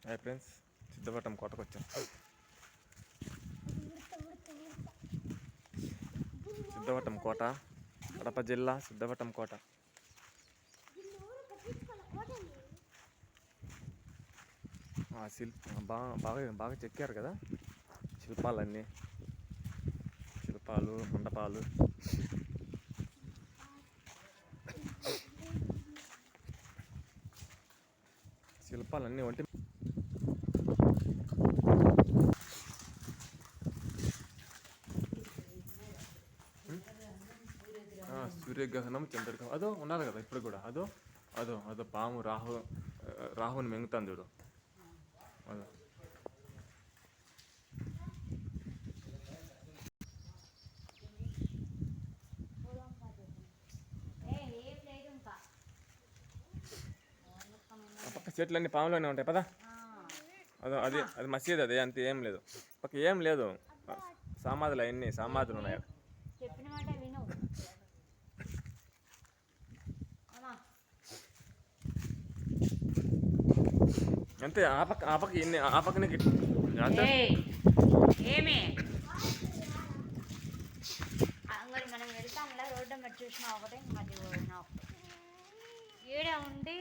Hi friends, Siddhavatam కోటకు వచ్చాం. సిద్ధవటం కోట, కడప జిల్లా సిద్ధవటం కోట. బాగా చెక్కారు కదా శిల్పాలన్నీ, శిల్పాలు, మండపాలు. శిల్పాలన్నీ ఒంటి సూర్యగ్రహణం, చంద్రగ్రహణం అదో ఉన్నారు కదా ఇప్పుడు కూడా. అదో అదో అదో పాము రాహుని మింగుతాను చూడు. అదో ఆ పక్క చెట్లన్నీ పాములోనే ఉంటాయి పదా. అదో అది మసీదు, అది అంతే, ఏం లేదు పక్క, ఏం లేదు. సమాధులు అవన్నీ సమాధులు ఉన్నాయి. అంతే. ఆ పక్క ఇన్ని, ఆ పక్కనే ఏమి మనం వెళ్తాంలా రోడ్డు మరి చూసినా ఒకటే, మళ్ళీ ఈడ ఉండి